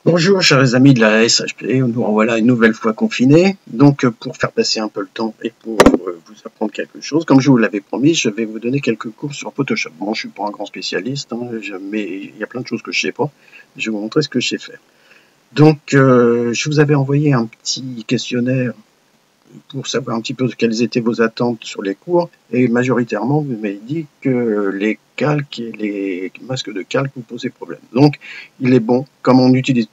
Bonjour chers amis de la SHP, nous revoilà une nouvelle fois confinés. Donc pour faire passer un peu le temps et pour vous apprendre quelque chose, comme je vous l'avais promis, je vais vous donner quelques cours sur Photoshop. Bon, je suis pas un grand spécialiste, hein, mais il y a plein de choses que je sais pas. Je vais vous montrer ce que je sais faire. Donc je vous avais envoyé un petit questionnaire pour savoir un petit peu quelles étaient vos attentes sur les cours, et majoritairement vous m'avez dit que les calques et les masques de calque vous posaient problème. Donc il est bon, comme on utilise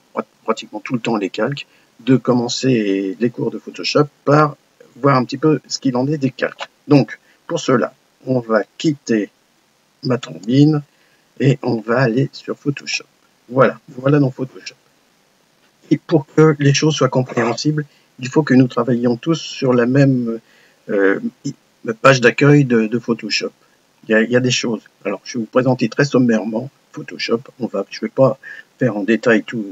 pratiquement tout le temps les calques, de commencer les cours de Photoshop par voir un petit peu ce qu'il en est des calques. Donc pour cela, on va quitter ma trombine et on va aller sur Photoshop. Voilà dans Photoshop. Et pour que les choses soient compréhensibles, il faut que nous travaillions tous sur la même page d'accueil de Photoshop. Il y a des choses. Alors, je vais vous présenter très sommairement Photoshop. Je ne vais pas faire en détail tous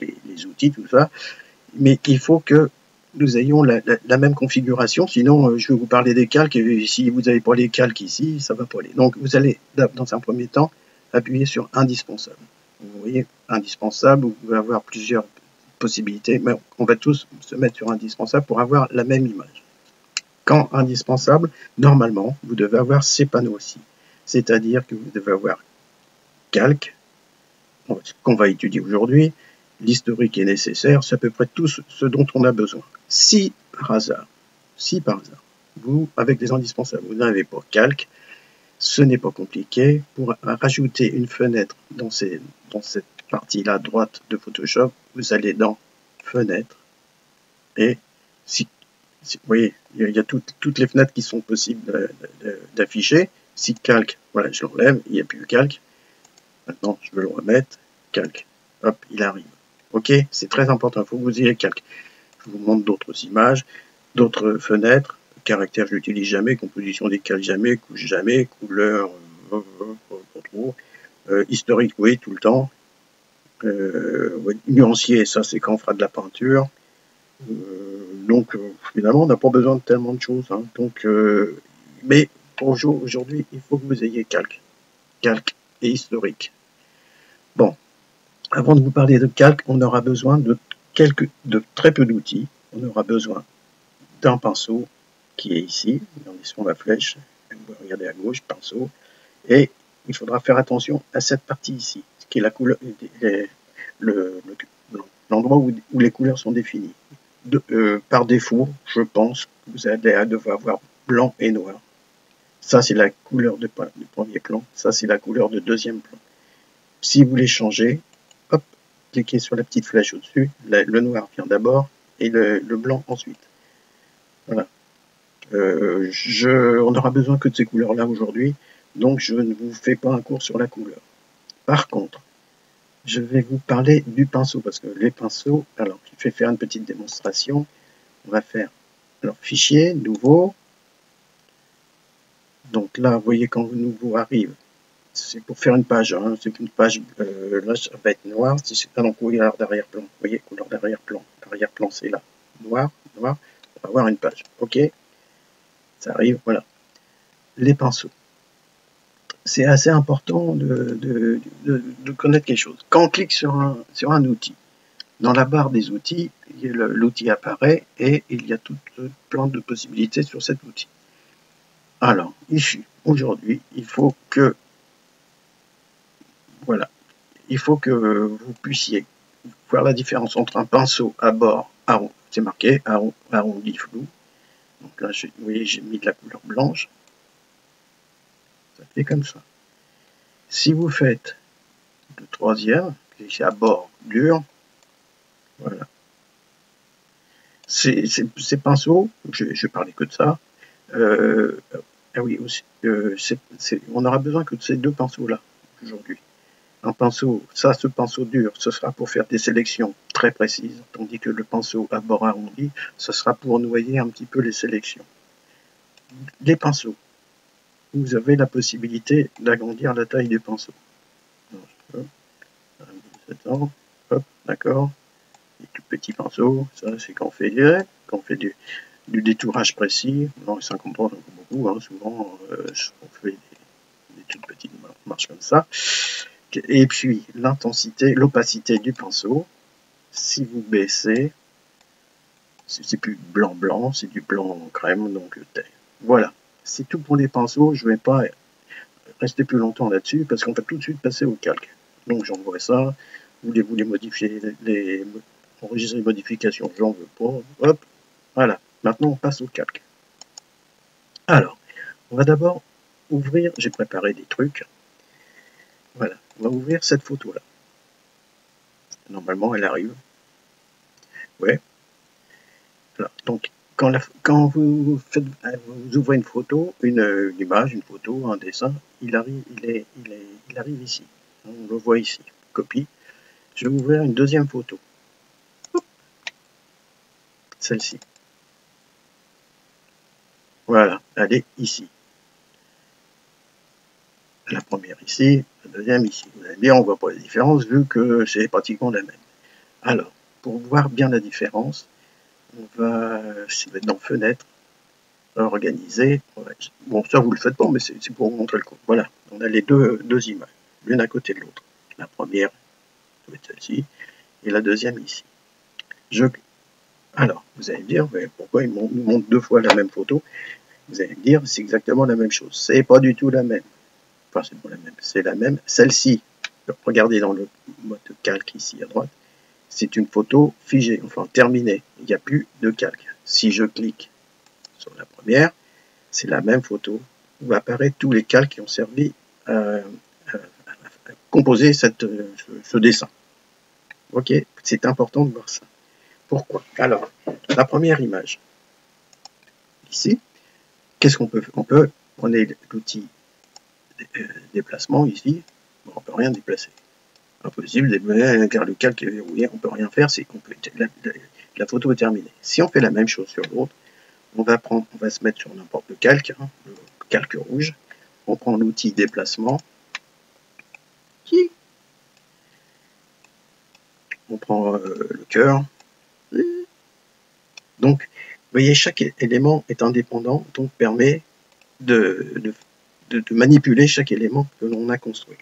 les outils, tout ça, mais il faut que nous ayons la même configuration, sinon je vais vous parler des calques, et si vous n'avez pas les calques ici, ça ne va pas aller. Donc, vous allez, dans un premier temps, appuyer sur indispensable. Vous voyez, indispensable, vous pouvez avoir plusieurs possibilités, mais on va tous se mettre sur indispensable pour avoir la même image. Quand indispensable, normalement, vous devez avoir ces panneaux aussi. C'est-à-dire que vous devez avoir calque, qu'on va étudier aujourd'hui, l'historique est nécessaire, c'est à peu près tout ce dont on a besoin. Si par hasard, vous, avec les indispensables, vous n'avez pas calque, ce n'est pas compliqué. Pour rajouter une fenêtre dans cette partie-là droite de Photoshop, vous allez dans Fenêtre, et vous voyez, il y a toutes les fenêtres qui sont possibles d'afficher. Si calque, voilà, je l'enlève, il n'y a plus calque. Maintenant, je veux le remettre, calque, hop, il arrive. Ok, c'est très important, il faut que vous ayez calque. Je vous montre d'autres images, d'autres fenêtres. Caractère, je l'utilise jamais. Composition des calques, jamais. Couche, jamais. Couleur, pas trop. Historique, oui, tout le temps. Nuancier, ça c'est quand on fera de la peinture. Donc finalement, on n'a pas besoin de tellement de choses. Hein. Donc, mais pour aujourd'hui, il faut que vous ayez calque et historique. Bon, avant de vous parler de calque, on aura besoin de très peu d'outils. On aura besoin d'un pinceau qui est ici, sur la flèche. Vous regardez à gauche, pinceau. Et il faudra faire attention à cette partie ici, qui est la couleur, l'endroit où les couleurs sont définies. Par défaut, je pense que vous allez devoir avoir blanc et noir. Ça, c'est la couleur du premier plan. Ça, c'est la couleur de deuxième plan. Si vous les changez, hop, cliquez sur la petite flèche au-dessus. Le noir vient d'abord et le blanc ensuite. Voilà. On n'aura besoin que de ces couleurs-là aujourd'hui, donc je ne vous fais pas un cours sur la couleur. Par contre, je vais vous parler du pinceau, parce que les pinceaux, alors je vais faire une petite démonstration. On va faire, alors fichier, nouveau. Donc là, vous voyez, quand nouveau arrive, c'est pour faire une page, hein, c'est une page, là ça va être noir, donc couleur d'arrière-plan, vous voyez, couleur d'arrière-plan, l'arrière-plan c'est là, noir, on va avoir une page, ok, ça arrive, voilà. Les pinceaux. C'est assez important de connaître quelque chose. Quand on clique sur un outil, dans la barre des outils, l'outil apparaît et il y a tout plein de possibilités sur cet outil. Alors, ici, aujourd'hui, il faut que vous puissiez voir la différence entre un pinceau à bord, c'est marqué arrondi flou. Donc là, vous voyez, j'ai mis de la couleur blanche. Ça fait comme ça. Si vous faites le troisième, c'est à bord dur, voilà. Ces pinceaux, je vais parler que de ça. Ah oui, aussi, on aura besoin que de ces deux pinceaux-là aujourd'hui. Un pinceau, ce pinceau dur, ce sera pour faire des sélections très précises, tandis que le pinceau à bord arrondi, ce sera pour noyer un petit peu les sélections. Les pinceaux, vous avez la possibilité d'agrandir la taille des pinceaux. Hop, d'accord. Les tout petits pinceaux, ça c'est quand on fait du détourage précis. Dans les 53, on beaucoup, hein, souvent on fait des toutes petites marches comme ça. Et puis l'intensité, l'opacité du pinceau. Si vous baissez, c'est plus blanc, c'est du blanc crème, donc voilà. C'est tout pour les pinceaux. Je ne vais pas rester plus longtemps là-dessus parce qu'on va tout de suite passer au calque. Donc j'envoie ça. Voulez-vous les modifier, enregistrer les modifications? J'en veux pas. Hop, voilà. Maintenant on passe au calque. Alors, on va d'abord ouvrir. J'ai préparé des trucs. Voilà, on va ouvrir cette photo-là. Normalement, elle arrive. Ouais. Alors, donc, quand vous ouvrez une photo, une image, une photo, un dessin, il arrive ici. On le voit ici. Copie. Je vais ouvrir une deuxième photo. Celle-ci. Voilà, elle est ici. La première ici, la deuxième ici. Vous allez bien, on ne voit pas la différence vu que c'est pratiquement la même. Alors, pour voir bien la différence, on va se mettre dans Fenêtre, Organiser. Bon, ça vous le faites pas, mais c'est pour vous montrer le coup. Voilà, on a les deux images, l'une à côté de l'autre. La première, ça va être celle-ci, et la deuxième ici. Alors, vous allez me dire, mais pourquoi il nous montre deux fois la même photo? Vous allez me dire, c'est exactement la même chose. C'est pas du tout la même. Enfin, c'est pas la même. C'est la même. Celle-ci, regardez dans le mode calque ici à droite, c'est une photo figée, enfin terminée. Il n'y a plus de calque. Si je clique sur la première, c'est la même photo où apparaissent tous les calques qui ont servi à composer ce dessin. Ok, c'est important de voir ça. Pourquoi? Alors, la première image, ici, qu'est-ce qu'on peut faire? On peut prendre l'outil déplacement ici, on ne peut rien déplacer. Impossible, car le calque est verrouillé, on ne peut rien faire, c'est complété. La photo est terminée. Si on fait la même chose sur l'autre, on va se mettre sur n'importe le calque rouge. On prend l'outil déplacement. On prend le cœur. Donc, vous voyez, chaque élément est indépendant, donc permet de manipuler chaque élément que l'on a construit.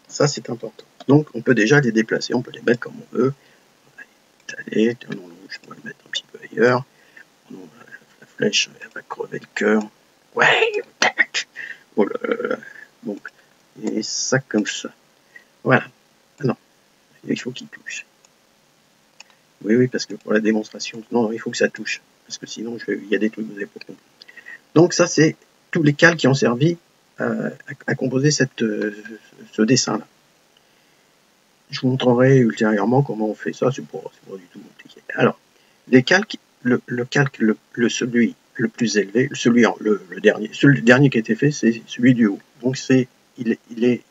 Ça, c'est important. Donc, on peut déjà les déplacer, on peut les mettre comme on veut. Allez, je peux le mettre un petit peu ailleurs. La flèche, elle va crever le cœur. Ouais. Oh là là. Donc, et ça comme ça. Voilà. Non, il faut qu'il touche. Oui, parce que pour la démonstration, non, il faut que ça touche. Parce que sinon, il y a des trucs que vous n'avez pas compris. Donc, ça, c'est tous les calques qui ont servi à composer ce dessin-là. Je vous montrerai ultérieurement comment on fait ça, c'est pas du tout compliqué. Alors, les calques, le calque, celui le plus élevé, le dernier qui a été fait, c'est celui du haut. Donc, il est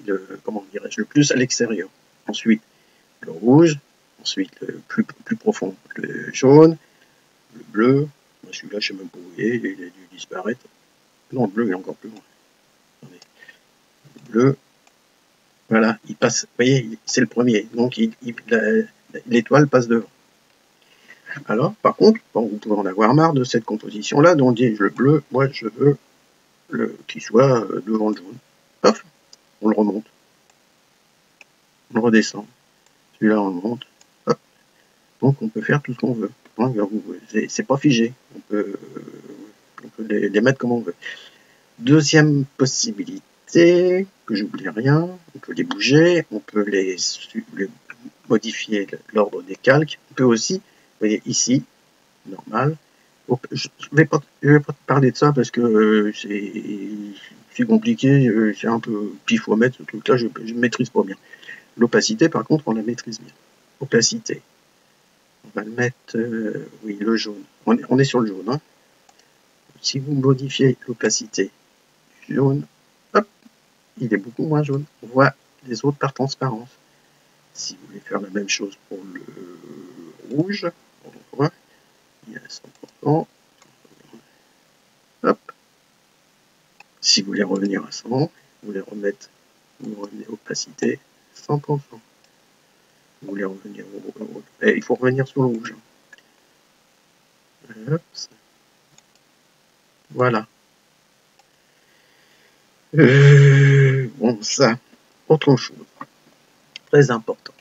comment dirais-je, le plus à l'extérieur. Ensuite, le rouge, ensuite le plus profond, le jaune, le bleu. Celui-là, je ne sais même pas où il est dû disparaître. Non, le bleu il est encore plus loin. Attendez. Le bleu, voilà, il passe, vous voyez, c'est le premier, donc l'étoile passe devant. Alors, par contre, bon, vous pouvez en avoir marre de cette composition-là, donc dit le bleu, moi je veux qu'il soit devant le jaune. Hop, on le remonte. On le redescend. Celui-là, on le monte. Hop. Donc, on peut faire tout ce qu'on veut. C'est pas figé. On peut les mettre comme on veut. Deuxième possibilité, que j'oublie rien, on peut les bouger, on peut les modifier l'ordre des calques. On peut aussi, vous voyez ici, normal. Je ne vais pas parler de ça parce que c'est compliqué, c'est un peu pifomètre ce truc-là, je ne maîtrise pas bien. L'opacité, par contre, on la maîtrise bien. Opacité. On va le mettre, oui, le jaune. On est sur le jaune. Hein. Si vous modifiez l'opacité du jaune, hop, il est beaucoup moins jaune. On voit les autres par transparence. Si vous voulez faire la même chose pour le rouge, on voit, il est à 100%. Hop. Si vous voulez revenir à 100, vous voulez remettre, vous revenez opacité 100%. Vous voulez revenir il faut revenir sur le rouge. Hop. Voilà. Bon, ça, autre chose. très important.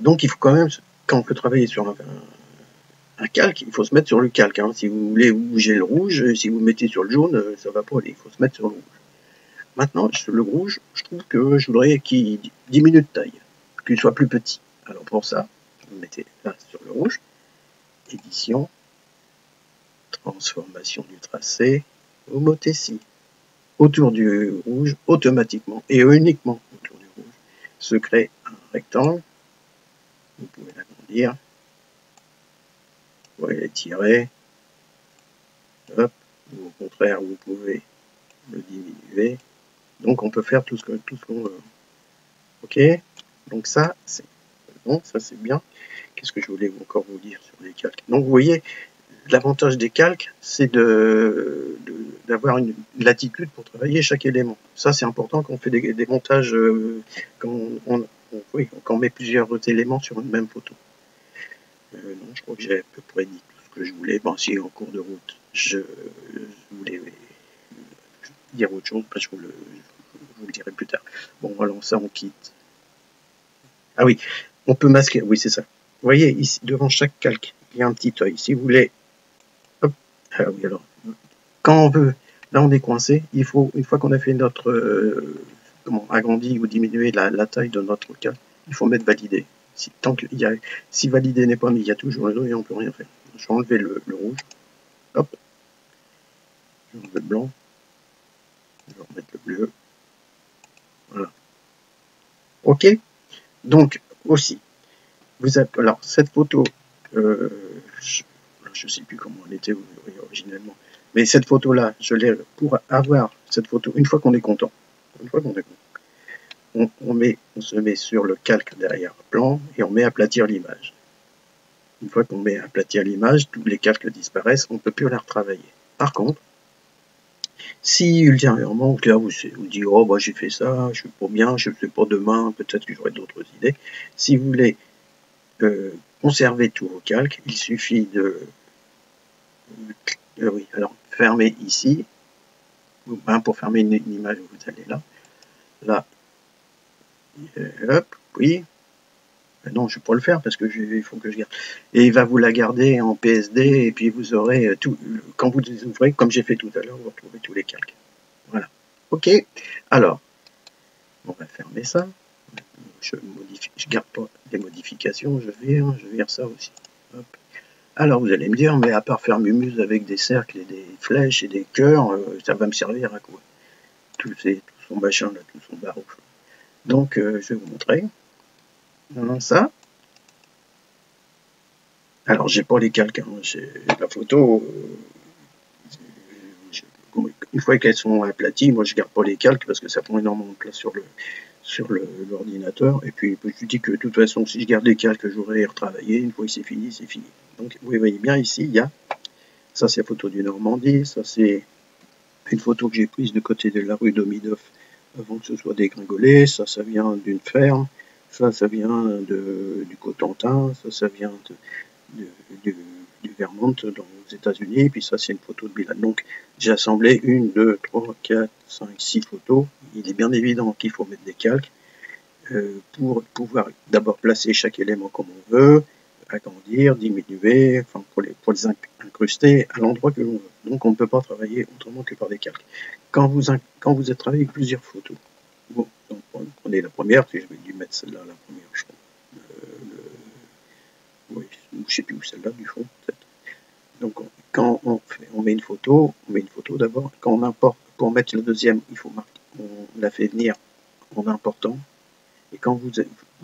Donc il faut quand même, quand on peut travailler sur un calque, il faut se mettre sur le calque. Hein. Si vous voulez bouger le rouge, si vous mettez sur le jaune, ça va pas aller. Il faut se mettre sur le rouge. Maintenant, le rouge, je trouve que je voudrais qu'il diminue de taille, qu'il soit plus petit. Alors pour ça, vous mettez là sur le rouge, édition, transformation du tracé, homothétie. Autour du rouge, automatiquement et uniquement autour du rouge, se crée un rectangle. Vous pouvez l'agrandir. Vous pouvez l'étirer. Hop. Ou au contraire, vous pouvez le diminuer. Donc on peut faire tout ce qu'on veut. Ok. Donc ça, c'est bon, ça c'est bien. Qu'est-ce que je voulais encore vous dire sur les calques? Donc vous voyez, l'avantage des calques, c'est d'avoir une latitude pour travailler chaque élément. Ça, c'est important quand on fait des montages, quand on met plusieurs éléments sur une même photo. Non, je crois que j'ai à peu près dit tout ce que je voulais. Bon, si en cours de route, je voulais dire autre chose, je vous le dirai plus tard. Bon, alors ça, on quitte. Ah oui, on peut masquer, oui, c'est ça. Vous voyez, ici, devant chaque calque, il y a un petit œil. Si vous voulez... Hop, ah oui, alors, quand on veut... Là, on est coincé. Il faut, une fois qu'on a fait notre... agrandi ou diminuer la taille de notre calque, il faut mettre valider. Si valider n'est pas mis, il y a toujours le œil et on ne peut rien faire. Je vais enlever le rouge. Hop. Je vais enlever le blanc. Je vais remettre le bleu. Voilà. OK. Donc, aussi, alors, cette photo, je ne sais plus comment elle était originellement, mais cette photo-là, je l'ai pour avoir cette photo, une fois qu'on est content, on se met sur le calque derrière plan et on met aplatir l'image. Une fois qu'on met aplatir l'image, tous les calques disparaissent, on ne peut plus la retravailler. Par contre, si ultérieurement, là vous dites, oh bah j'ai fait ça, je suis pas bien, je ne fais pas demain, peut-être que j'aurai d'autres idées. Si vous voulez conserver tous vos calques, il suffit de oui, alors fermer ici. Pour fermer une image, vous allez là, hop, oui. Non, je ne vais pas le faire parce que il faut que je garde. Et il va vous la garder en PSD et puis vous aurez tout. Quand vous les ouvrez, comme j'ai fait tout à l'heure, vous retrouvez tous les calques. Voilà. OK. Alors, on va fermer ça. Je garde pas les modifications. Je vire ça aussi. Hop. Alors vous allez me dire, mais à part faire Mumuse avec des cercles et des flèches et des cœurs, ça va me servir à quoi? Tout son machin là, tout son barreau. Donc je vais vous montrer. Ça. Alors j'ai pas les calques, hein. La photo. Une fois qu'elles sont aplaties, moi je garde pas les calques parce que ça prend énormément de place sur l'ordinateur. Et puis je dis que de toute façon, si je garde les calques, j'aurai retravaillé. Une fois que c'est fini, c'est fini. Donc vous voyez bien ici, il y a ça, c'est la photo du Normandie. Ça, c'est une photo que j'ai prise de côté de la rue Domidoff avant que ce soit dégringolé. Ça vient d'une ferme. Ça vient du Cotentin. Ça vient du Vermont dans les États-Unis. Puis ça, c'est une photo de Milan. Donc j'ai assemblé 1, 2, 3, 4, 5, 6 photos. Il est bien évident qu'il faut mettre des calques pour pouvoir d'abord placer chaque élément comme on veut, agrandir, diminuer, enfin pour les incruster à l'endroit que l'on veut. Donc on ne peut pas travailler autrement que par des calques. Quand vous êtes travaillé avec plusieurs photos, bon, donc prenez la première, je vais lui mettre celle-là, la première, je crois. Oui, je ne sais plus où celle-là du fond, peut-être. Donc quand on met une photo d'abord. Quand on importe, pour mettre la deuxième, on la fait venir en important. Et quand vous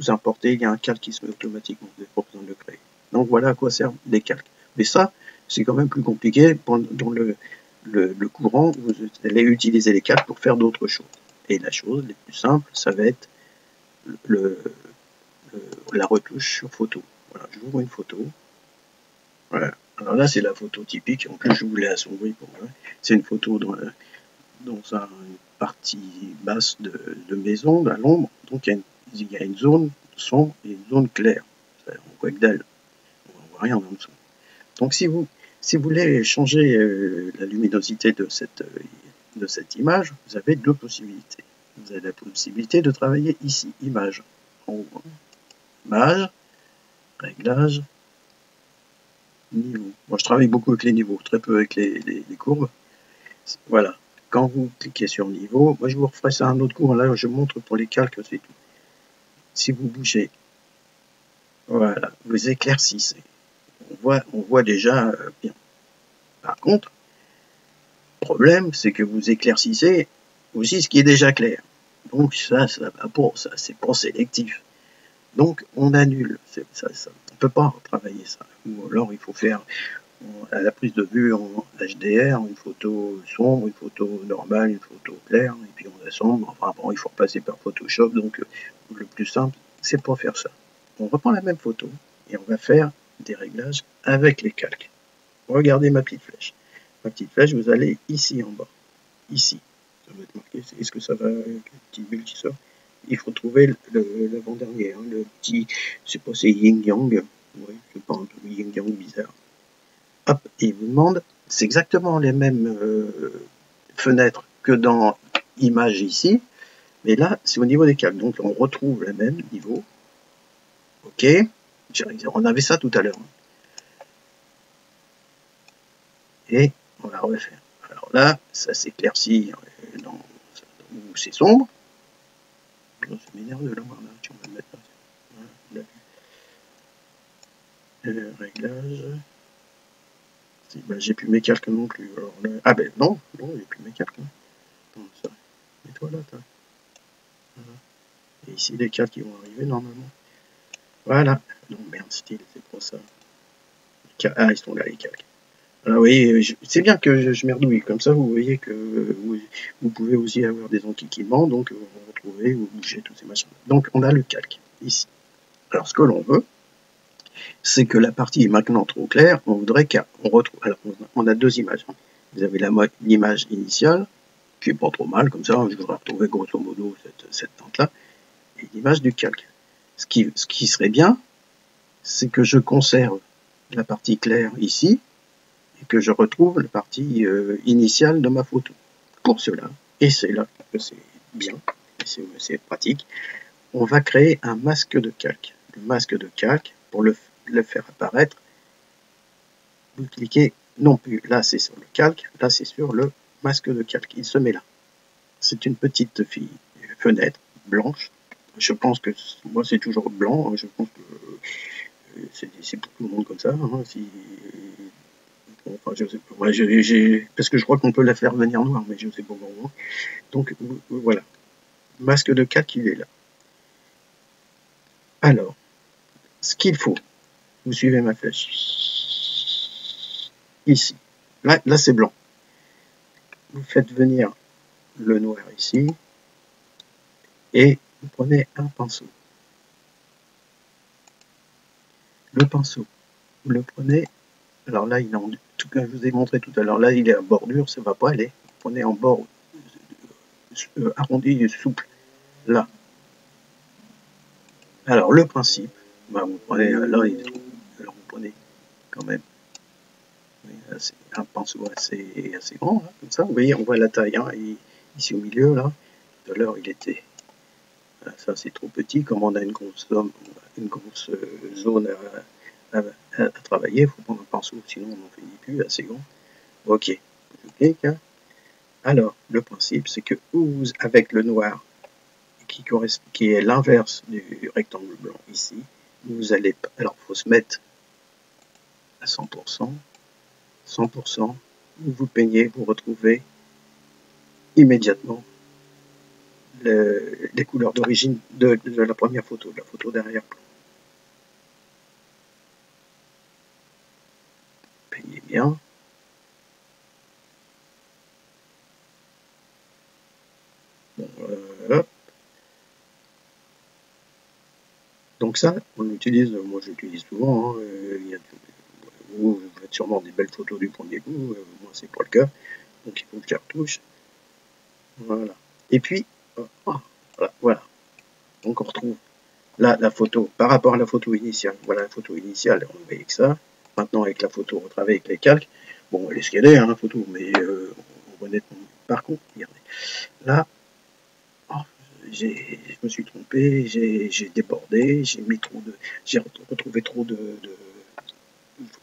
importez, il y a un calque qui se met automatiquement, vous n'avez pas besoin de le créer. Donc voilà à quoi servent les calques. Mais ça, c'est quand même plus compliqué. Dans le courant, vous allez utiliser les calques pour faire d'autres choses. Et la chose la plus simple, ça va être la retouche sur photo. Voilà, j'ouvre une photo. Voilà. Alors là, c'est la photo typique. En plus, je voulais assombrir pour moi. C'est une photo dans une partie basse de maison, à l'ombre. Donc il y a une zone sombre et une zone claire. On voit que dalle. On ne voit rien en dessous. Donc si vous voulez changer la luminosité de cette image, vous avez deux possibilités. vous avez la possibilité de travailler ici, image, en haut, image, réglage, niveau. Moi je travaille beaucoup avec les niveaux, très peu avec les courbes. Voilà, quand vous cliquez sur niveau, moi je vous referai ça un autre coup, là je montre pour les calques, c'est tout. Si vous bougez, voilà, vous éclaircissez. On voit déjà bien. Par contre, le problème, c'est que vous éclaircissez aussi ce qui est déjà clair. Donc ça va pas, ça c'est pas sélectif. Donc on annule. On ne peut pas travailler ça. Ou alors il faut faire à la prise de vue en HDR, une photo sombre, une photo normale, une photo claire, et puis on assemble. Enfin bon, il faut repasser par Photoshop, donc le plus simple, c'est pas faire ça. On reprend la même photo et on va faire des réglages avec les calques. Regardez ma petite flèche. Ma petite flèche, vous allez ici en bas. Ici. Ça va être marqué. Est-ce que ça va avec une petite bulle qui sort? Il faut trouver l'avant-dernier. Hein, le petit, je sais pas, c'est Yin Yang. Oui, je sais pas, un peu Yin Yang bizarre. Hop, et il vous demande, c'est exactement les mêmes fenêtres que dans Image ici, mais là, c'est au niveau des calques. Donc, on retrouve le même niveau. OK. On avait ça tout à l'heure. Et on va refaire. Alors là, ça s'éclaircit où c'est sombre. Ça m'énerve de l'avoir là. On va le mettre là. Voilà, réglage. Ben, j'ai plus mes calques non plus. Alors là, ah ben non, j'ai plus mes calques. Mets-toi là, toi. Voilà. Et ici, les calques qui vont arriver normalement. Voilà. Non, merde, style, c'est pour ça. Ah, ils sont là, les calques. Alors, oui, c'est bien que je merdouille. Comme ça, vous voyez que vous pouvez aussi avoir des enquiquinements. Donc, vous retrouvez, vous bougez tous ces machins. Donc, on a le calque ici. Alors, ce que l'on veut, c'est que la partie est maintenant trop claire. On voudrait qu'on retrouve. Alors, on a deux images. Vous avez l'image initiale, qui est pas trop mal, comme ça. Je voudrais retrouver grosso modo cette tente-là. Et l'image du calque. Ce qui serait bien, c'est que je conserve la partie claire ici et que je retrouve la partie initiale de ma photo. Pour cela, et c'est là que c'est bien, c'est pratique, on va créer un masque de calque. Le masque de calque, pour le faire apparaître, vous cliquez, non plus, là c'est sur le calque, là c'est sur le masque de calque, il se met là. C'est une petite fenêtre blanche. Je pense que moi c'est toujours blanc, je pense que c'est pour tout le monde comme ça. Hein, enfin, je sais pas. Ouais, parce que je crois qu'on peut la faire venir noire, mais je ne sais pas comment. Donc voilà, masque de calque, il est là. Alors, ce qu'il faut, vous suivez ma flèche. Ici, là c'est blanc. Vous faites venir le noir ici et vous prenez un pinceau. Le pinceau, vous le prenez. Alors là, il est en tout cas, je vous ai montré tout à l'heure. Là, il est en bordure, ça ne va pas aller. Vous prenez en bord arrondi et souple. Là. Alors, le principe, bah, vous prenez là, alors vous prenez quand même c'est un pinceau assez grand, hein, comme ça. Vous voyez, on voit la taille, hein, ici au milieu, là. Tout à l'heure, il était. Ça, c'est trop petit. Comme on a une grosse zone à travailler, il faut prendre un pinceau, sinon on n'en finit plus, assez grand. Ok. Hein. Alors, le principe, c'est que avec le noir, qui est l'inverse du rectangle blanc ici, vous allez. Alors, il faut se mettre à 100%. 100%, vous peignez, vous retrouvez immédiatement les couleurs d'origine de la première photo, de la photo d'arrière-plan. Peignez bien. Bon, hop. Donc ça, on utilise, moi j'utilise souvent, hein, vous faites sûrement des belles photos du premier coup, moi c'est pas le cas, donc il faut que je les retouche. Voilà. Et puis, voilà. Donc on retrouve là la photo par rapport à la photo initiale. Voilà la photo initiale, on va avec ça. Maintenant avec la photo, on travaille avec les calques. Bon, elle est scannée, hein, la photo, mais honnêtement, par contre, regardez. Là, je me suis trompé, j'ai débordé, j'ai retrouvé trop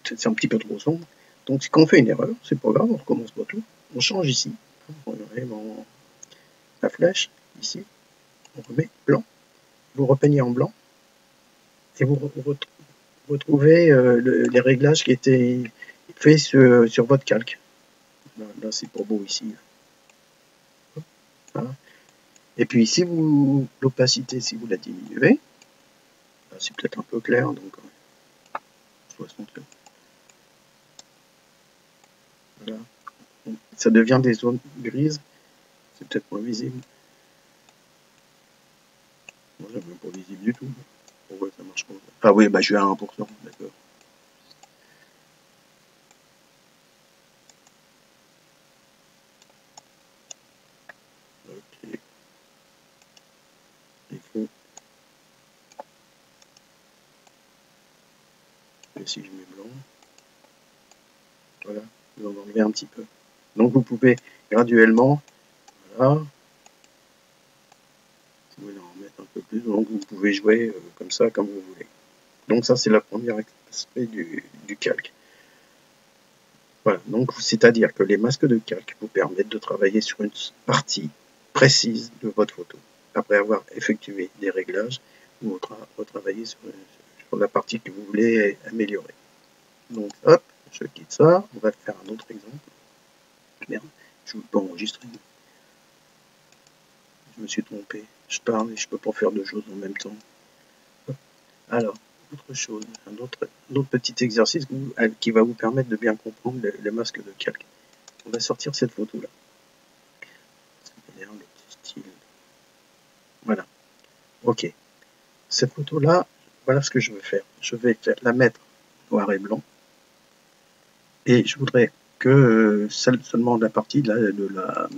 c'est un petit peu trop sombre. Donc quand on fait une erreur, c'est pas grave, on recommence pas tout. On change ici. On remet la flèche, ici. On remet blanc. Vous repeignez en blanc. Et vous retrouvez les réglages qui étaient faits sur votre calque. Là c'est pas beau ici. Voilà. Et puis ici, l'opacité, si vous la diminuez, c'est peut-être un peu clair, donc 60. Voilà. Ça devient des zones grises, c'est peut-être moins visible. Moi, c'est même pas visible du tout. Pourquoi ça marche pas? Ah oui, bah je suis à 1%, d'accord. Ok. Il faut. Et si je mets blanc, voilà, vous en enlevez un petit peu. Donc vous pouvez graduellement, voilà, vous pouvez en mettre un peu plus, donc vous pouvez jouer comme ça, comme vous voulez. Donc ça, c'est le premier aspect du calque. Voilà, donc c'est-à-dire que les masques de calque vous permettent de travailler sur une partie précise de votre photo. Après avoir effectué des réglages, vous retravaillez sur la partie que vous voulez améliorer. Donc hop, je quitte ça, on va faire un autre exemple. Merde, je ne veux pas enregistrer. Je me suis trompé, je parle et je ne peux pas faire deux choses en même temps. Hop. Alors, autre chose, un autre petit exercice qui va vous permettre de bien comprendre les masques de calque. On va sortir cette photo-là. Voilà. Ok. Cette photo-là, voilà ce que je veux faire. Je vais la mettre noir et blanc. Et je voudrais que seulement la partie de la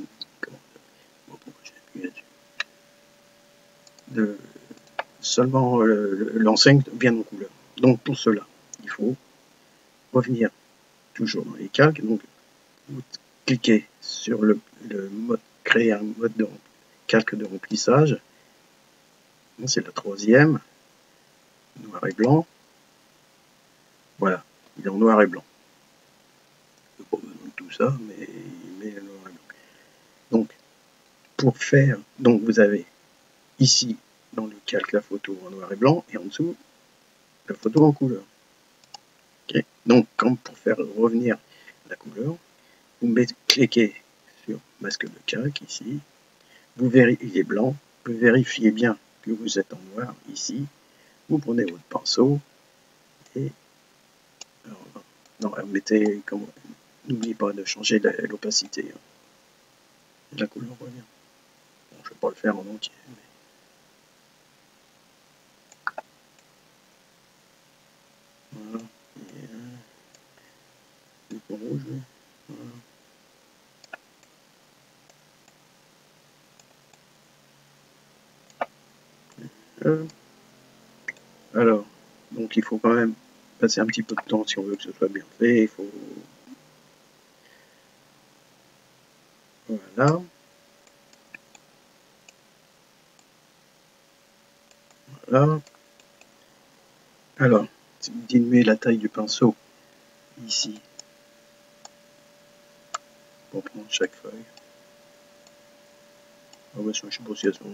seulement l'enseigne vienne en couleur. Donc pour cela, il faut revenir toujours dans les calques. Donc vous cliquez sur le mode, créer un mode de calque de remplissage. C'est la troisième, noir et blanc. Voilà, il est en noir et blanc. Je n'ai pas besoin de tout ça, mais il met le noir et blanc. Donc, pour faire, donc vous avez ici dans le calque la photo en noir et blanc et en dessous la photo en couleur. Okay. Donc, comme pour faire revenir la couleur, vous cliquez sur masque de calque ici, vous vérifiez, il est blanc, vous vérifiez bien que vous êtes en noir ici, vous prenez votre pinceau et alors, non, mettez comme n'oubliez pas de changer l'opacité. La couleur revient. Bon, je ne vais pas le faire en entier. Mais... voilà. Et le rouge. Voilà. Alors, donc il faut quand même passer un petit peu de temps si on veut que ce soit bien fait. Il faut... voilà. Voilà. Alors, diminuer la taille du pinceau ici pour prendre chaque feuille. Ah ouais, je sais pas si elles sont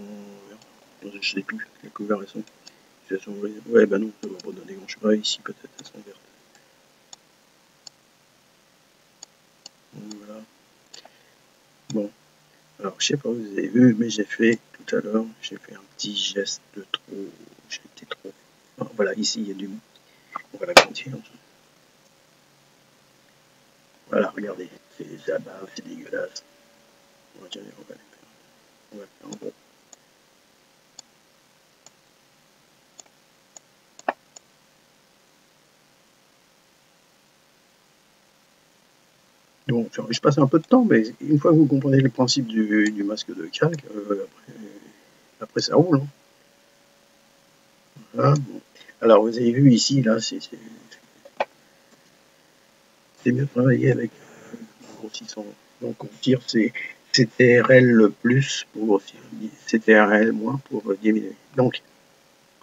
vertes. Je sais plus, les couleurs elles sont. Si elles sont... ouais, bah non, ça va pas donner grand chose. Ici peut-être elles sont vertes. Donc, voilà. Bon, alors je sais pas, vous avez vu, mais j'ai fait tout à l'heure, j'ai fait un petit geste de trop. J'étais trop. Enfin, voilà, ici il y a du. On va l'agrandir. Voilà, regardez, c'est à bas, c'est dégueulasse. On va faire un bon. Donc, je passe un peu de temps, mais une fois que vous comprenez le principe du masque de calque, après ça roule. Hein. Voilà. Bon. Alors, vous avez vu ici, là, c'est mieux de travailler avec grossissant. Donc, on tire, c'est CTRL plus pour CTRL moins pour diminuer. Donc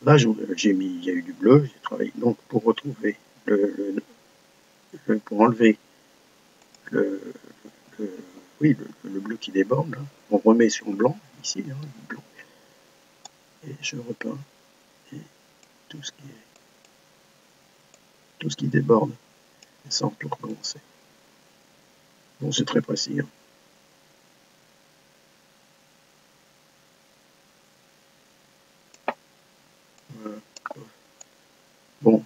là, j'ai mis, il y a eu du bleu, j'ai travaillé. Donc pour retrouver pour enlever oui, le bleu qui déborde, là, on remet sur le blanc, ici, hein, le blanc, et je repeins, et tout ce qui déborde, et ça on peut recommencer. Bon, c'est très précis. Hein. Voilà. Bon.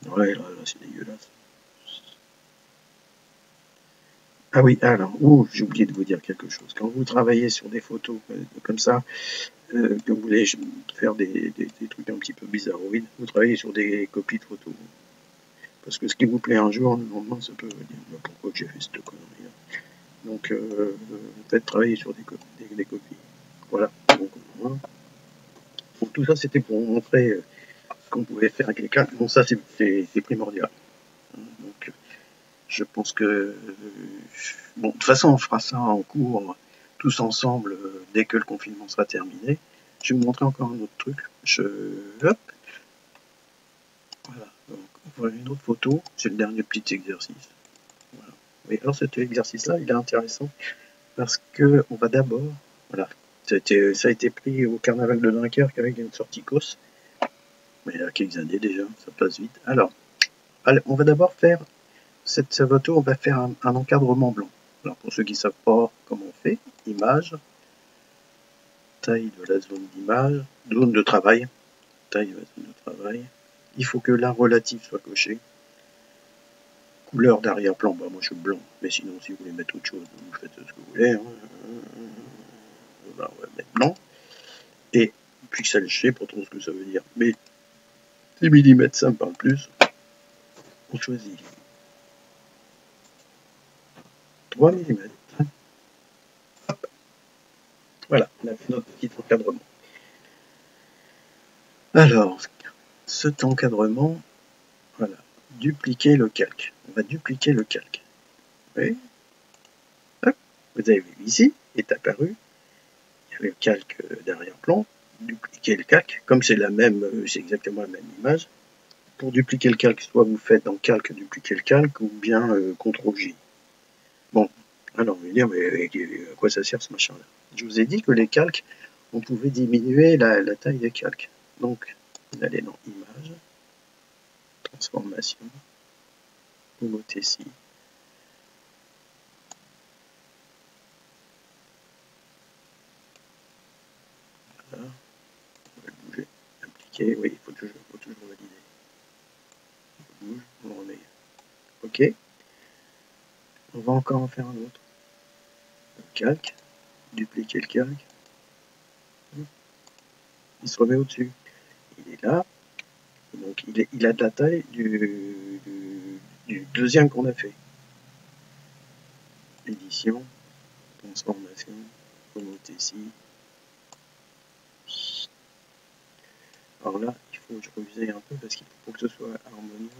Ouais, là c'est dégueulasse. Ah oui, alors, j'ai oublié de vous dire quelque chose. Quand vous travaillez sur des photos comme ça, que vous voulez faire des trucs un petit peu bizarroïdes, vous travaillez sur des copies de photos. Parce que ce qui vous plaît un jour, le lendemain, ça peut dire pourquoi j'ai fait cette connerie. Donc, faites travailler sur des copies. Voilà. Donc, tout ça, c'était pour vous montrer ce qu'on pouvait faire avec les calques. Bon, ça, c'est primordial. Donc, je pense que... bon, de toute façon, on fera ça en cours, tous ensemble, dès que le confinement sera terminé. Je vais vous montrer encore un autre truc. Hop. Voilà. Donc, voilà une autre photo. C'est le dernier petit exercice. Voilà. Oui, alors cet exercice-là, il est intéressant parce que on va d'abord... Voilà. Ça a été pris au carnaval de Dunkerque avec une sortie COS. Mais il y a quelques années déjà, ça passe vite. Alors, on va d'abord faire... Cette photo, on va faire un encadrement blanc. Alors pour ceux qui ne savent pas comment on fait, image, taille de la zone d'image, zone de travail, taille de la zone de travail. Il faut que la relative soit cochée. Couleur d'arrière-plan, bah moi je suis blanc, mais sinon si vous voulez mettre autre chose, vous faites ce que vous voulez. Hein. Là, on va mettre blanc. Et pixel shape, pour tout ce que ça veut dire. Mais 10 mm, ça me parle plus. On choisit 3 mm. Voilà, on a fait notre petit encadrement. Alors, cet encadrement, voilà, dupliquer le calque. On va dupliquer le calque. Oui. Hop. Vous avez vu ici, est apparu. Il y a le calque d'arrière-plan. Dupliquer le calque. Comme c'est c'est exactement la même image. Pour dupliquer le calque, soit vous faites dans calque dupliquer le calque, ou bien CTRL-J. Bon, alors vous allez dire, mais à quoi ça sert ce machin-là? Je vous ai dit que les calques, on pouvait diminuer la taille des calques. Donc, vous allez dans Image, Transformation, Homothétie. Voilà, on va le bouger, appliquer, oui, il faut toujours valider. On bouge, on remet. Ok. On va encore en faire un autre. Le calque, dupliquer le calque. Il se remet au-dessus. Il est là. Donc il a de la taille du deuxième qu'on a fait. Édition, transformation, homothétie. Alors là, il faut que je revise un peu parce qu'il faut que ce soit harmonieux.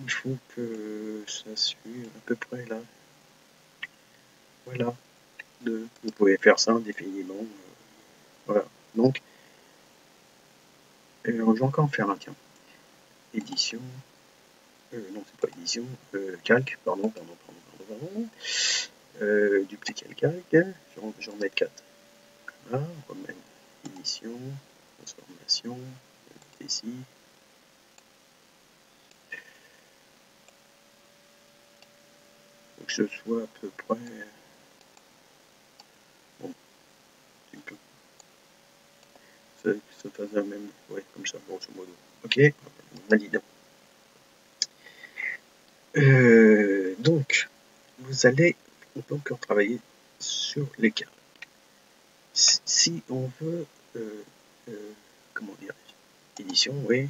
Il faut que ça suive à peu près là. Voilà. Vous pouvez faire ça indéfiniment. Voilà. Donc, je vais encore en faire un, tiens. Édition. Non, c'est pas édition. Calque, pardon. Dupliquer le calque. J'en mets 4. Voilà. On remet édition. Transformation. Ici. Faut que ce soit à peu près. Bon. Un peu. Ça fasse la même. Ouais, comme ça, grosso modo. Ok. Valide. Donc, on peut encore travailler sur les cas. Si on veut, comment dire, édition, oui,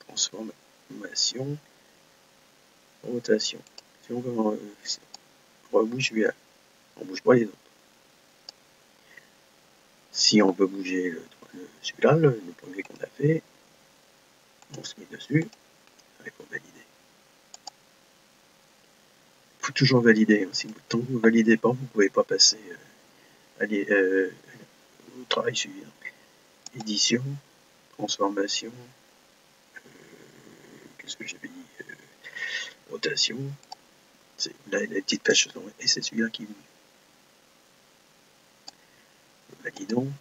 transformation, rotation. Si on veut, on bouge bien, on bouge pas les autres. Si on veut bouger celui-là, le premier qu'on a fait, on se met dessus, il faut valider. faut toujours valider. Si tant que vous ne validez pas, vous ne pouvez pas passer au travail suivant. Édition, transformation, qu'est-ce que j'avais dit, rotation. Là, les petites flèches sont, et c'est celui-là qui validons.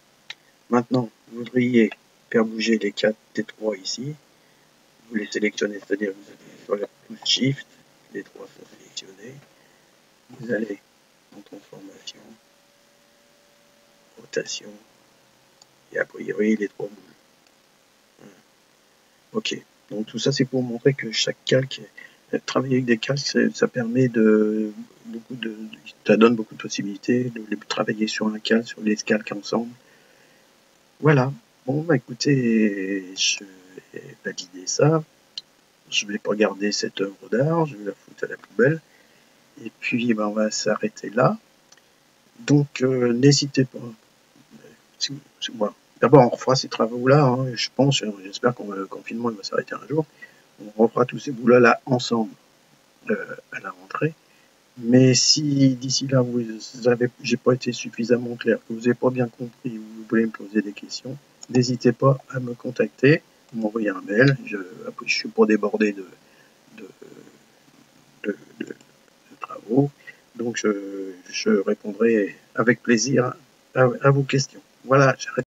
Maintenant, vous voudriez faire bouger les 4 des 3 ici. Vous les sélectionnez, c'est-à-dire vous allez sur la touche Shift, les 3 sont sélectionnés. Vous allez en transformation, rotation, et a priori les 3 bougent. Voilà. Ok, donc tout ça c'est pour montrer que chaque calque, travailler avec des calques, ça permet ça donne beaucoup de possibilités de travailler sur un calque, sur les calques ensemble. Voilà. Bon, bah écoutez, je vais valider ça. Je ne vais pas garder cette œuvre d'art, je vais la foutre à la poubelle. Et puis, bah, on va s'arrêter là. Donc, n'hésitez pas. Voilà. D'abord, on refera ces travaux-là, hein, je pense, j'espère que le confinement il va s'arrêter un jour. On refera tous ces boulots-là ensemble à la rentrée. Mais si d'ici là, j'ai pas été suffisamment clair, que vous n'avez pas bien compris, vous voulez me poser des questions, n'hésitez pas à me contacter, m'envoyer un mail. Je suis pas débordé de travaux, donc je répondrai avec plaisir à vos questions. Voilà, j'arrête.